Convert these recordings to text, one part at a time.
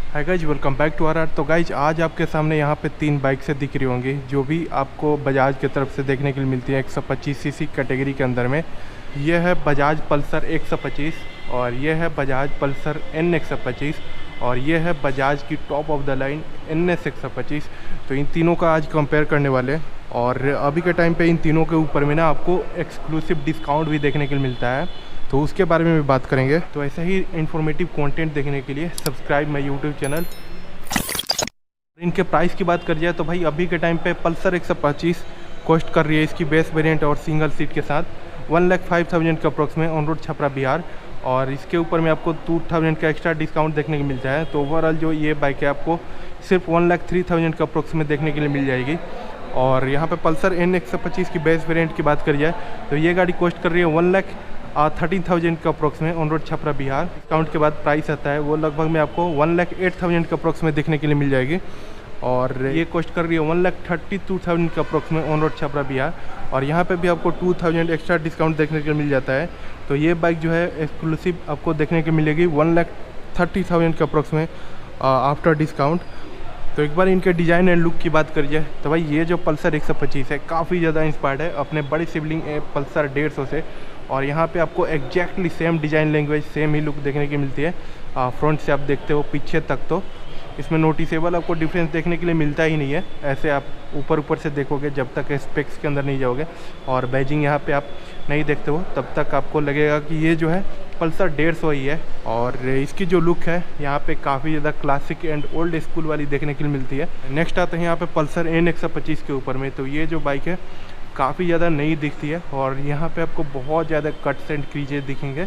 Hi guys, welcome back to R R. तो guys आज आपके सामने यहाँ पे 3 बाइक से दिख रही होंगी जो भी आपको बजाज की तरफ से देखने के लिए मिलती है 125 सीसी कैटेगरी के अंदर में। ये है बजाज पल्सर 125 और ये है बजाज पल्सर एन 125 और ये है बजाज की top of the line NS 125। तो इन तीनों का आज कंपेयर करने वाले हैं और अभी के टाइम पे इन तीनों के ऊपर में ना आपको एक्सक्लूसिव डिस्काउंट भी देखने के लिए मिलता है, तो उसके बारे में भी बात करेंगे। तो ऐसे ही इन्फॉर्मेटिव कंटेंट देखने के लिए सब्सक्राइब माय यूट्यूब चैनल। इनके प्राइस की बात कर जाए तो भाई अभी के टाइम पे पल्सर 125 कॉस्ट कर रही है इसकी बेस वेरिएंट और सिंगल सीट के साथ 1,05,000 का अप्रॉक्स में ऑन रोड छपरा बिहार, और इसके ऊपर में आपको 2,000 का एक्स्ट्रा डिस्काउंट देखने को मिलता है। तो ओवरऑल जो ये बाइक है आपको सिर्फ 1,03,000 का अप्रॉक्स में देखने के लिए मिल जाएगी। और यहाँ पे पल्सर N 125 की बेस वेरिएंट की बात करी जाए तो ये गाड़ी कॉस्ट कर रही है 1,13,000 का अप्रॉक्स में on road Chhapra Bihar. Discount के बाद प्राइस आता है वो लगभग में आपको 1,08,000 का अप्रॉक्स में देखने के लिए मिल जाएगी। और ये कॉस्ट कर रही है 1,32,000 का अप्रॉक्स में ऑन रोड छपरा बिहार, और यहाँ पे भी आपको 2,000 एक्स्ट्रा डिस्काउंट देखने के लिए मिल जाता है। तो ये बाइक जो है एक्सक्लूसिव आपको देखने के मिलेगी 1,30,000 का अप्रॉक्स में आफ्टर डिस्काउंट। तो एक बार इनके डिज़ाइन एंड लुक की बात करी जाए तो भाई ये जो पल्सर 125 है काफ़ी ज़्यादा इंस्पायर्ड है अपने बड़ी सिबलिंग पल्सर 150 से, और यहाँ पे आपको exactly same design language same ही लुक देखने की मिलती है। फ्रंट से आप देखते हो पीछे तक तो इसमें नोटिसेबल आपको डिफरेंस देखने के लिए मिलता ही नहीं है। ऐसे आप ऊपर से देखोगे जब तक स्पेक्स के अंदर नहीं जाओगे और बैजिंग यहाँ पे आप नहीं देखते हो तब तक आपको लगेगा कि ये जो है पल्सर 150 ही है। और इसकी जो लुक है यहाँ पे काफ़ी ज़्यादा क्लासिक एंड ओल्ड स्कूल वाली देखने के लिए मिलती है। नेक्स्ट आते हैं यहाँ पे पल्सर N 125 के ऊपर में। तो ये जो बाइक है काफ़ी ज़्यादा नई दिखती है और यहाँ पे आपको बहुत ज़्यादा कट्स एंड क्रीजेस दिखेंगे,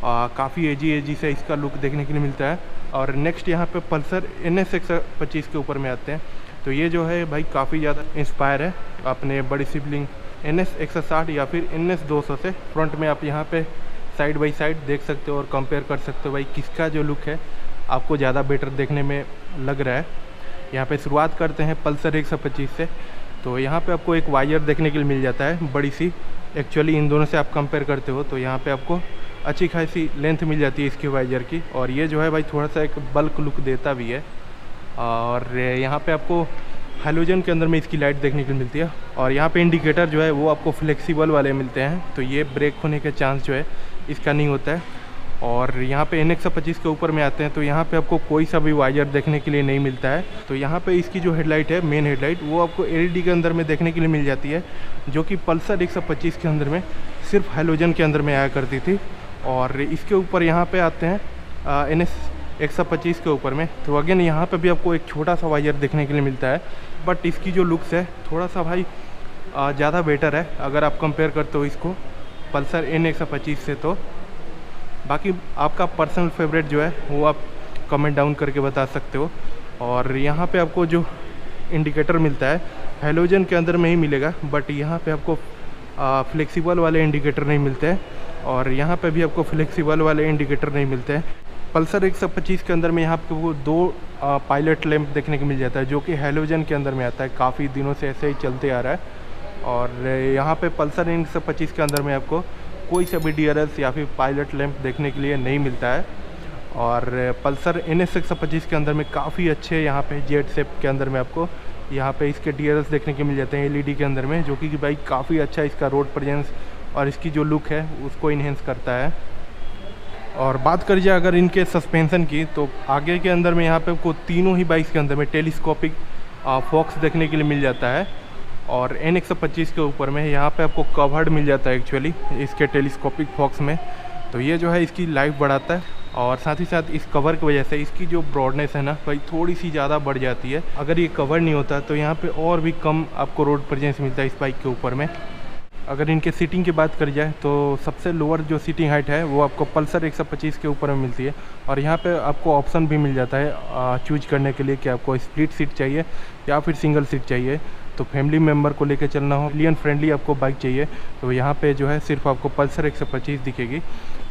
काफ़ी एजी से इसका लुक देखने के लिए मिलता है। और नेक्स्ट यहाँ पे पल्सर NS 125 के ऊपर में आते हैं। तो ये जो है भाई काफ़ी ज़्यादा इंस्पायर है अपने बड़ी सिबलिंग NS 160 या फिर NS 200 से। फ्रंट में आप यहाँ पे साइड बाई साइड देख सकते हो और कंपेयर कर सकते हो भाई किसका जो लुक है आपको ज़्यादा बेटर देखने में लग रहा है। यहाँ पे शुरुआत करते हैं पल्सर 125 से। तो यहाँ पे आपको एक वायर देखने के लिए मिल जाता है बड़ी सी। एक्चुअली इन दोनों से आप कंपेयर करते हो तो यहाँ पे आपको अच्छी खासी लेंथ मिल जाती है इसकी वाइजर की, और ये जो है भाई थोड़ा सा एक बल्क लुक देता भी है। और यहाँ पे आपको हैलोजन के अंदर में इसकी लाइट देखने को मिलती है, और यहाँ पे इंडिकेटर जो है वो आपको फ्लेक्सिबल वाले मिलते हैं, तो ये ब्रेक होने के चांस जो है इसका नहीं होता है। और यहाँ पे N 125 के ऊपर में आते हैं तो यहाँ पे आपको कोई सा भी वाइजर देखने के लिए नहीं मिलता है। तो यहाँ पे इसकी जो हेडलाइट है मेन हेडलाइट वो आपको LED के अंदर में देखने के लिए मिल जाती है, जो कि पल्सर 125 के अंदर में सिर्फ हैलोजन के अंदर में आया करती थी। और इसके ऊपर यहाँ पे आते हैं NS 125 के ऊपर में, तो अगेन यहाँ पे भी आपको एक छोटा सा वाइजर देखने के लिए मिलता है, बट इसकी जो लुक्स है थोड़ा सा भाई ज़्यादा बेटर है अगर आप कंपेयर करते हो इसको पल्सर N 125 से। तो बाकी आपका पर्सनल फेवरेट जो है वो आप कमेंट डाउन करके बता सकते हो। और यहाँ पे आपको जो इंडिकेटर मिलता है हैलोजन के अंदर में ही मिलेगा, बट यहाँ पे आपको फ्लेक्सिबल वाले इंडिकेटर नहीं मिलते हैं, और यहाँ पे भी आपको फ्लेक्सिबल वाले इंडिकेटर नहीं मिलते हैं। पल्सर 125 के अंदर में यहाँ पे वो 2 पायलट लैंप देखने को मिल जाता है जो कि हैलोजन के अंदर में आता है, काफ़ी दिनों से ऐसे ही चलते आ रहा है। और यहाँ पे पल्सर 125 के अंदर में आपको कोई सा भी DRS या फिर पायलट लैंप देखने के लिए नहीं मिलता है। और पल्सर NS 125 के अंदर में काफ़ी अच्छे यहाँ पे जेड शेप के अंदर में आपको यहाँ पे इसके DRS देखने के मिल जाते हैं LED के अंदर में, जो कि भाई काफ़ी अच्छा इसका रोड प्रेजेंस और इसकी जो लुक है उसको इन्हेंस करता है। और बात करी जाए अगर इनके सस्पेंसन की तो आगे के अंदर में यहाँ पे आपको तीनों ही बाइक्स के अंदर में टेलीस्कोपिक फॉक्स देखने के लिए मिल जाता है। और N 125 के ऊपर में यहाँ पे आपको कवर्ड मिल जाता है एक्चुअली इसके टेलीस्कोपिक फॉक्स में, तो ये जो है इसकी लाइफ बढ़ाता है। और साथ ही साथ इस कवर की वजह से इसकी जो ब्रॉडनेस है ना भाई थोड़ी सी ज़्यादा बढ़ जाती है। अगर ये कवर नहीं होता तो यहाँ पे और भी कम आपको रोड प्रेजेंस मिलता है इस बाइक के ऊपर में। अगर इनके सीटिंग की बात करी जाए तो सबसे लोअर जो सीटिंग हाइट है वो आपको पल्सर 125 के ऊपर में मिलती है, और यहाँ पे आपको ऑप्शन भी मिल जाता है चूज करने के लिए कि आपको स्प्लिट सीट चाहिए या फिर सिंगल सीट चाहिए। तो फैमिली मेम्बर को लेकर चलना हो, एलियन फ्रेंडली आपको बाइक चाहिए तो यहाँ पे जो है सिर्फ आपको पल्सर 125 दिखेगी।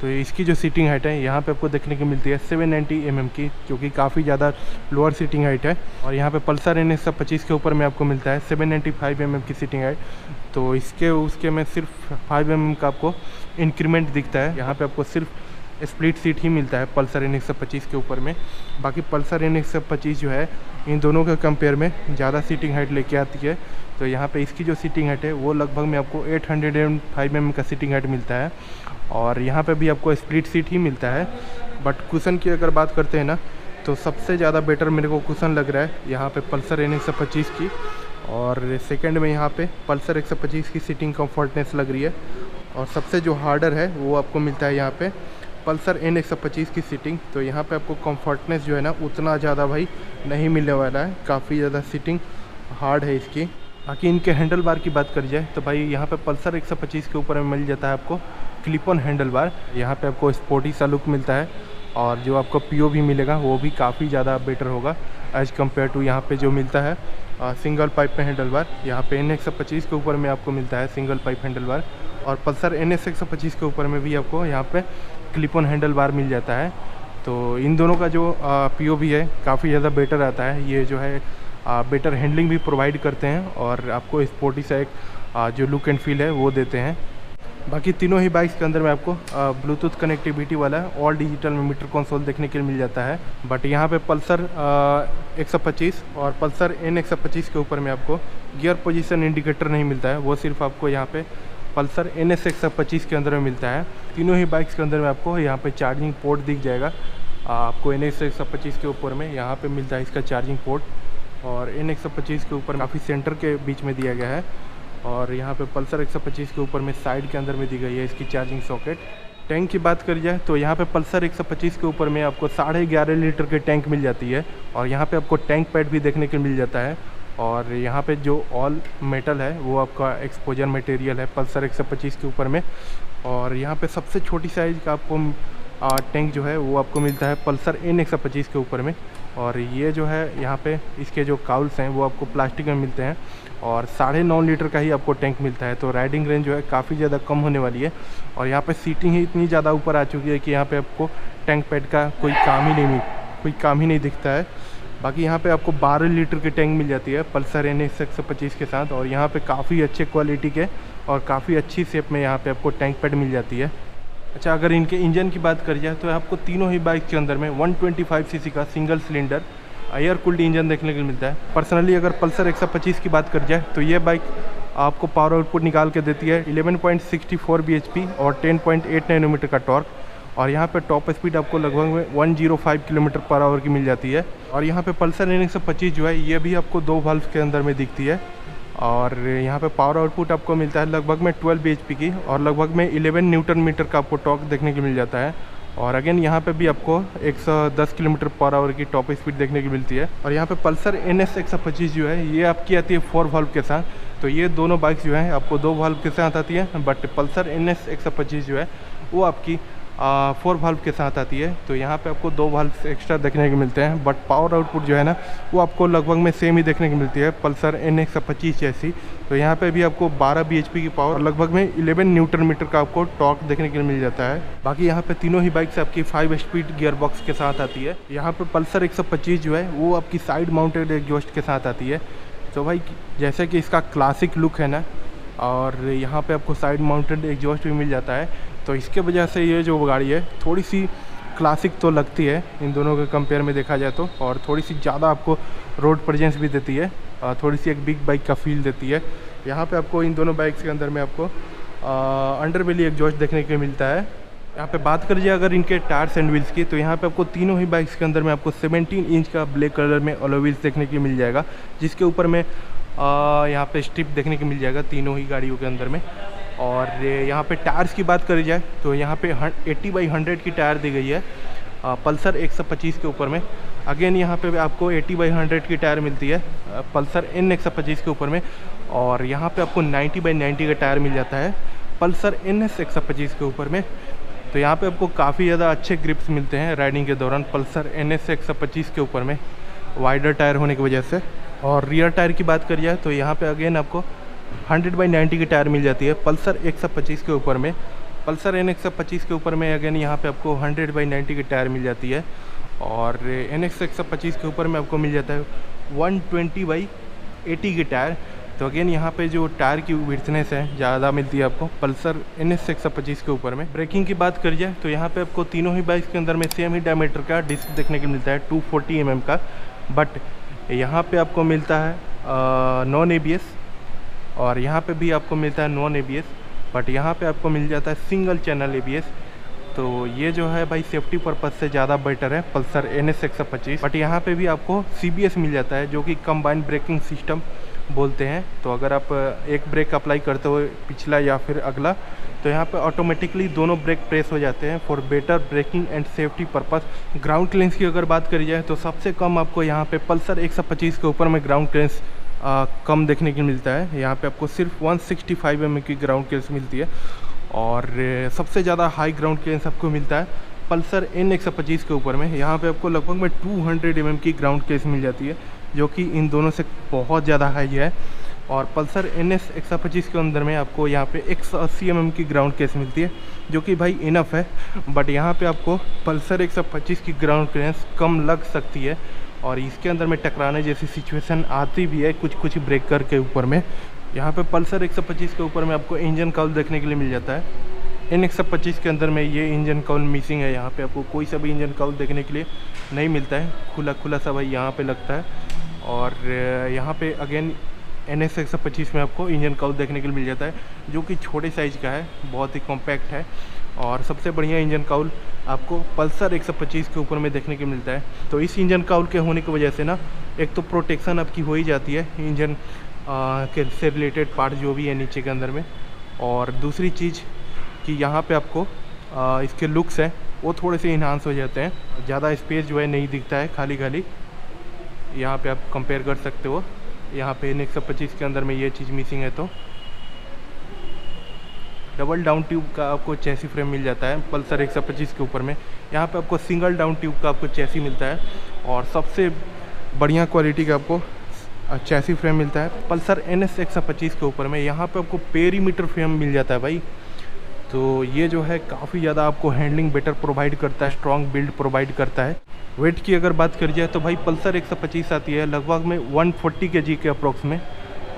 तो इसकी जो सीटिंग हाइट है यहाँ पे आपको देखने की मिलती है 790 mm की, जो कि काफ़ी ज़्यादा लोअर सीटिंग हाइट है। और यहाँ पे पल्सर N 125 के ऊपर में आपको मिलता है 795 mm की सीटिंग हाइट, तो इसके उसके में सिर्फ 5 mm का आपको इंक्रीमेंट दिखता है। यहाँ पे आपको सिर्फ स्प्लिट सीट ही मिलता है पल्सर एन 125 के ऊपर में। बाकी पल्सर एन 125 जो है इन दोनों के कंपेयर में ज़्यादा सीटिंग हाइट लेके आती है। तो यहाँ पे इसकी जो सीटिंग हाइट है वो लगभग में आपको 805 mm का सीटिंग हाइट मिलता है, और यहाँ पे भी आपको स्प्लिट सीट ही मिलता है। बट कुशन की अगर बात करते हैं ना, तो सबसे ज़्यादा बेटर मेरे को कुशन लग रहा है यहाँ पे पल्सर एन 125 की, और सेकंड में यहाँ पे पल्सर 125 की सीटिंग कंफर्टनेस लग रही है, और सबसे जो हार्डर है वो आपको मिलता है यहाँ पे पल्सर एन 125 की सीटिंग। तो यहाँ पे आपको कंफर्टनेस जो है ना उतना ज़्यादा भाई नहीं मिलने वाला है, काफ़ी ज़्यादा सीटिंग हार्ड है इसकी। बाकी इनके हैंडल बार की बात करी जाए तो भाई यहाँ पे पल्सर 125 के ऊपर में मिल जाता है आपको क्लिप ऑन हैंडल बार। यहाँ पे आपको स्पोर्टी सा लुक मिलता है, और जो आपको पीओ भी मिलेगा वो भी काफ़ी ज़्यादा बेटर होगा एज़ कम्पेयर टू यहाँ पे जो मिलता है सिंगल पाइप में हैंडल बार। यहाँ पे एन 125 के ऊपर में आपको मिलता है सिंगल पाइप हैंडल बार, और पल्सर एन 125 के ऊपर में भी आपको यहाँ पे क्लिप ऑन हैंडल बार मिल जाता है। तो इन दोनों का जो पीओ भी है काफ़ी ज़्यादा बेटर आता है। ये जो है बेटर हैंडलिंग भी प्रोवाइड करते हैं, और आपको स्पोर्टी सा एक जो लुक एंड फील है वो देते हैं। बाकी तीनों ही बाइक्स के अंदर में आपको ब्लूटूथ कनेक्टिविटी वाला ऑल डिजिटल में मीटर कंसोल देखने के लिए मिल जाता है। बट यहाँ पे पल्सर 125 और पल्सर एन 125 के ऊपर में आपको गियर पोजीशन इंडिकेटर नहीं मिलता है, वो सिर्फ आपको यहाँ पे पल्सर एन 125 के अंदर में मिलता है। तीनों ही बाइक्स के अंदर में आपको यहाँ पे चार्जिंग पोर्ट दिख जाएगा। आपको एन 125 के ऊपर में यहाँ पे मिलता है इसका चार्जिंग पोर्ट, और एन 125 के ऊपर काफ़ी सेंटर के बीच में दिया गया है, और यहाँ पे पल्सर 125 के ऊपर में साइड के अंदर में दी गई है इसकी चार्जिंग सॉकेट। टैंक की बात करी जाए तो यहाँ पे पल्सर 125 के ऊपर में आपको 11.5 लीटर की टैंक मिल जाती है, और यहाँ पे आपको टैंक पैड भी देखने को मिल जाता है। और यहाँ पे जो ऑल मेटल है वो आपका एक्सपोजर मटेरियल है पल्सर 125 के ऊपर में। और यहाँ पे सबसे छोटी साइज़ का आपको टैंक जो है वो आपको मिलता है पल्सर एन 125 के ऊपर में, और ये जो है यहाँ पे इसके जो काउल्स हैं वो आपको प्लास्टिक में मिलते हैं, और 9.5 लीटर का ही आपको टैंक मिलता है। तो राइडिंग रेंज जो है काफ़ी ज़्यादा कम होने वाली है, और यहाँ पे सीटिंग ही इतनी ज़्यादा ऊपर आ चुकी है कि यहाँ पे आपको टैंक पैड का कोई काम ही नहीं दिखता है। बाकी यहाँ पे आपको 12 लीटर की टैंक मिल जाती है पल्सर एन 125 के साथ, और यहाँ पे काफ़ी अच्छे क्वालिटी के और काफ़ी अच्छी शेप में यहाँ पे आपको टैंक पैड मिल जाती है। अच्छा, अगर इनके इंजन की बात करी जाए तो आपको तीनों ही बाइक के अंदर में 125 सीसी का single cylinder air cooled engine देखने को मिलता है। पर्सनली अगर पल्सर 125 की बात करी जाए तो ये बाइक आपको पावर आउटपुट निकाल के देती है 11.64 bhp और 10.8 नैनोमीटर का टॉर्क, और यहाँ पे टॉप स्पीड आपको लगभग में 105 किलोमीटर पर आवर की मिल जाती है। और यहाँ पे पल्सर एन 125 जो है ये भी आपको 2 वाल्व के अंदर में दिखती है, और यहाँ पे पावर आउटपुट आपको मिलता है लगभग में 12 bhp की, और लगभग में 11 न्यूटन मीटर का आपको टॉर्क देखने को मिल जाता है। और अगेन यहाँ पे भी आपको 110 किलोमीटर पर आवर की टॉप स्पीड देखने की मिलती है। और यहाँ पे पल्सर एन 125 जो है ये आपकी आती है 4 वाल्व के साथ। तो ये दोनों बाइक्स जो है आपको 2 वाल्व के साथ आती है, बट पल्सर एन 125 जो है वो आपकी 4 वाल्व के साथ आती है। तो यहाँ पे आपको 2 वाल्व एक्स्ट्रा देखने को मिलते हैं, बट पावर आउटपुट जो है ना वो आपको लगभग में सेम ही देखने को मिलती है पल्सर एन 125 जैसी। तो यहाँ पे भी आपको 12 bhp की पावर, लगभग में 11 न्यूटन मीटर का आपको टॉर्क देखने के लिए मिल जाता है। बाकी यहाँ पे तीनों ही बाइक्स आपकी 5 स्पीड गियर बॉक्स के साथ आती है। यहाँ पे पल्सर 125 जो है वो आपकी साइड माउंटेड एग्जॉस्ट के साथ आती है। तो भाई जैसे कि इसका क्लासिक लुक है ना, और यहाँ पे आपको साइड माउंटेड एग्जॉस्ट भी मिल जाता है, तो इसके वजह से ये जो गाड़ी है थोड़ी सी क्लासिक तो लगती है इन दोनों के कंपेयर में देखा जाए तो, और थोड़ी सी ज़्यादा आपको रोड प्रेजेंस भी देती है, थोड़ी सी एक बिग बाइक का फील देती है। यहाँ पे आपको इन दोनों बाइक्स के अंदर में आपको अंडरबेली एग्जॉस्ट देखने को मिलता है। यहाँ पे बात कर लीजिए अगर इनके टायर्स एंड व्हील्स की, तो यहाँ पे आपको तीनों ही बाइक्स के अंदर में आपको 17 इंच का ब्लैक कलर में अलॉय व्हील्स देखने को मिल जाएगा, जिसके ऊपर में यहाँ पे स्ट्रिप देखने को मिल जाएगा तीनों ही गाड़ियों के अंदर में। और यहाँ पे टायर्स की बात करी जाए तो यहाँ पे 80/100 की टायर दी गई है पल्सर 125 के ऊपर में। अगेन यहाँ पे आपको 80/100 की टायर मिलती है पल्सर एन 125 के ऊपर में, और यहाँ पे आपको 90/90 का टायर मिल जाता है पल्सर एन 125 के ऊपर में। तो यहाँ पे आपको काफ़ी ज़्यादा अच्छे ग्रिप्स मिलते हैं राइडिंग के दौरान पल्सर एन 125 के ऊपर में, वाइडर टायर होने की वजह से। और रियर टायर की बात करी जाए तो यहाँ पे अगेन आपको 100/90 की टायर मिल जाती है पल्सर 125 के ऊपर में। पल्सर एन 125 के ऊपर में अगेन यहाँ पे आपको 100/90 की टायर मिल जाती है, और एन 125 के ऊपर में आपको मिल जाता है 120/80 की टायर, तो अगेन यहाँ पे जो टायर की विड्थनेस है ज़्यादा मिलती है आपको पल्सर NS 125 के ऊपर में। ब्रेकिंग की बात करी जाए तो यहाँ पे आपको तीनों ही बाइक्स के अंदर में सेम ही डायमीटर का डिस्क देखने को मिलता है 240 mm का, बट यहाँ पे आपको मिलता है नॉन ABS और यहाँ पे भी आपको मिलता है नॉन ABS, बट यहाँ पे आपको मिल जाता है सिंगल चैनल ABS। तो ये जो है भाई सेफ्टी पर्पज़ से ज़्यादा बेटर है पल्सर NS 125। बट यहाँ पे भी आपको CBS मिल जाता है जो कि कंबाइंड ब्रेकिंग सिस्टम बोलते हैं। तो अगर आप एक ब्रेक अप्लाई करते हो पिछला या फिर अगला, तो यहाँ पे ऑटोमेटिकली दोनों ब्रेक प्रेस हो जाते हैं for better braking and safety purpose. Ground clearance की अगर बात करी जाए तो सबसे कम आपको यहाँ पे पल्सर 125 के ऊपर में ग्राउंड क्लियरेंस कम देखने को मिलता है। यहाँ पे आपको सिर्फ 165 mm की ग्राउंड क्लियरेंस मिलती है और सबसे ज़्यादा हाई ग्राउंड क्लियरेंस आपको मिलता है पल्सर N 125 के ऊपर में। यहाँ पे आपको लगभग में 200 mm की ग्राउंड क्लियरेंस मिल जाती है जो कि इन दोनों से बहुत ज़्यादा हाई है। और पल्सर NS 125 के अंदर में आपको यहाँ पे 180 mm की ग्राउंड क्लियरेंस मिलती है जो कि भाई इनफ है। बट यहाँ पे आपको पल्सर 125 की ग्राउंड क्लियरेंस कम लग सकती है और इसके अंदर में टकराने जैसी सिचुएशन आती भी है कुछ ब्रेकर के ऊपर में। यहाँ पे पल्सर 125 के ऊपर में आपको इंजन काउल देखने के लिए मिल जाता है। N 125 के अंदर में ये इंजन काउल मिसिंग है। यहाँ पे आपको कोई सा भी इंजन काउल देखने के लिए नहीं मिलता है, खुला सा भाई यहाँ पे लगता है। और यहाँ पे अगेन NS 125 में आपको इंजन काउल देखने के लिए मिल जाता है जो कि छोटे साइज़ का है, बहुत ही कॉम्पैक्ट है। और सबसे बढ़िया इंजन काउल आपको पल्सर 125 के ऊपर में देखने को मिलता है। तो इस इंजन काउल के होने की वजह से ना एक तो प्रोटेक्शन आपकी हो ही जाती है इंजन के से रिलेटेड पार्ट जो भी है नीचे के अंदर में, और दूसरी चीज़ कि यहाँ पे आपको इसके लुक्स हैं वो थोड़े से इन्हांस हो जाते हैं, ज़्यादा स्पेस जो है नहीं दिखता है, खाली यहाँ पे आप कंपेयर कर सकते हो। यहाँ पे N 125 के अंदर में ये चीज़ मिसिंग है। तो डबल डाउन ट्यूब का आपको चैसी फ्रेम मिल जाता है पल्सर 125 के ऊपर में। यहाँ पे आपको सिंगल डाउन ट्यूब का आपको चैसी मिलता है और सबसे बढ़िया क्वालिटी का आपको चैसी फ्रेम मिलता है पल्सर NS 125 के ऊपर में। यहाँ पे आपको पेरीमीटर फ्रेम मिल जाता है भाई। तो ये जो है काफ़ी ज़्यादा आपको हैंडलिंग बेटर प्रोवाइड करता है, स्ट्रॉन्ग बिल्ड प्रोवाइड करता है। वेट की अगर बात करी जाए तो भाई पल्सर 125 आती है लगभग में 140 kg के अप्रोक्स में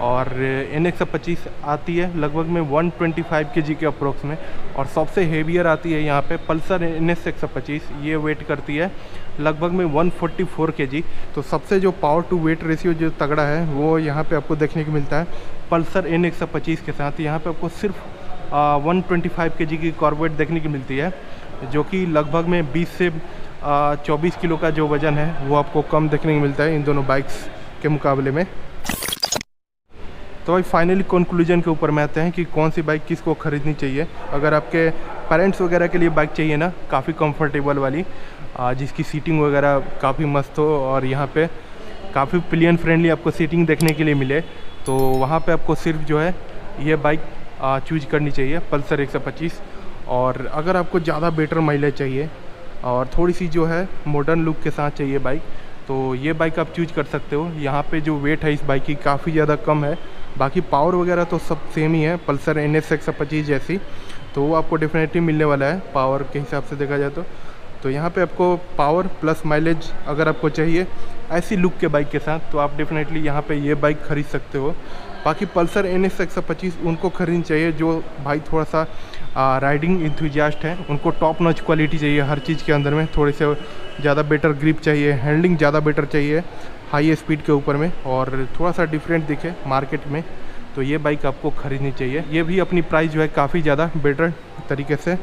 और N 125 आती है लगभग में 125 kg के अप्रोक्स में। और सबसे हेवियर आती है यहाँ पे पल्सर NS 125, ये वेट करती है लगभग में 144 kg। तो सबसे जो पावर टू वेट रेशियो जो तगड़ा है वो यहाँ पे आपको देखने को मिलता है पल्सर N 125 के साथ। यहाँ पे आपको सिर्फ 125 kg की कॉर्वेट देखने की मिलती है जो कि लगभग में 20 से 24 किलो का जो वज़न है वो आपको कम देखने को मिलता है इन दोनों बाइक्स के मुकाबले में। तो भाई फाइनली कंक्लूजन के ऊपर में आते हैं कि कौन सी बाइक किसको ख़रीदनी चाहिए। अगर आपके पेरेंट्स वगैरह के लिए बाइक चाहिए ना काफ़ी कंफर्टेबल वाली, जिसकी सीटिंग वगैरह काफ़ी मस्त हो और यहाँ पे काफ़ी पिलियन फ्रेंडली आपको सीटिंग देखने के लिए मिले, तो वहाँ पे आपको सिर्फ जो है ये बाइक चूज करनी चाहिए पल्सर 125। और अगर आपको ज़्यादा बेटर माइलेज चाहिए और थोड़ी सी जो है मॉडर्न लुक के साथ चाहिए बाइक, तो ये बाइक आप चूज कर सकते हो। यहाँ पे जो वेट है इस बाइक की काफ़ी ज़्यादा कम है, बाकी पावर वगैरह तो सब सेम ही है पल्सर NS 125 जैसी, तो वो आपको डेफिनेटली मिलने वाला है पावर के हिसाब से देखा जाए तो यहाँ पे आपको पावर प्लस माइलेज अगर आपको चाहिए ऐसी लुक के बाइक के साथ, तो आप डेफिनेटली यहाँ पे ये बाइक खरीद सकते हो। बाकी पल्सर NS 125 उनको खरीदनी चाहिए जो भाई थोड़ा सा राइडिंग इंथुजियास्ट है, उनको टॉप नॉच क्वालिटी चाहिए हर चीज़ के अंदर में, थोड़े से ज़्यादा बेटर ग्रिप चाहिए, हैंडलिंग ज़्यादा बेटर चाहिए हाई स्पीड के ऊपर में, और थोड़ा सा डिफरेंट दिखे मार्केट में, तो ये बाइक आपको ख़रीदनी चाहिए। ये भी अपनी प्राइस जो है काफ़ी ज़्यादा बेटर तरीके से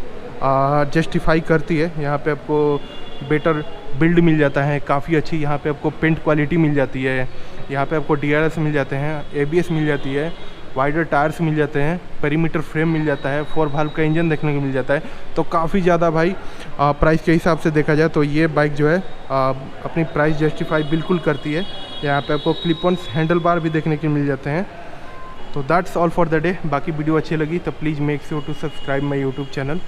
जस्टिफाई करती है। यहाँ पे आपको बेटर बिल्ड मिल जाता है काफ़ी अच्छी, यहाँ पे आपको पेंट क्वालिटी मिल जाती है, यहाँ पे आपको DRS मिल जाते हैं, ABS मिल जाती है, वाइडर टायर्स मिल जाते हैं, पेरीमीटर फ्रेम मिल जाता है, 4 वाल्व का इंजन देखने को मिल जाता है। तो काफ़ी ज़्यादा भाई प्राइस के हिसाब से देखा जाए तो ये बाइक जो है अपनी प्राइस जस्टिफाई बिल्कुल करती है। यहाँ पे आपको क्लिप ऑन हैंडल बार भी देखने को मिल जाते हैं। तो that's all for the day. बाकी वीडियो अच्छी लगी तो please make sure to subscribe my YouTube channel.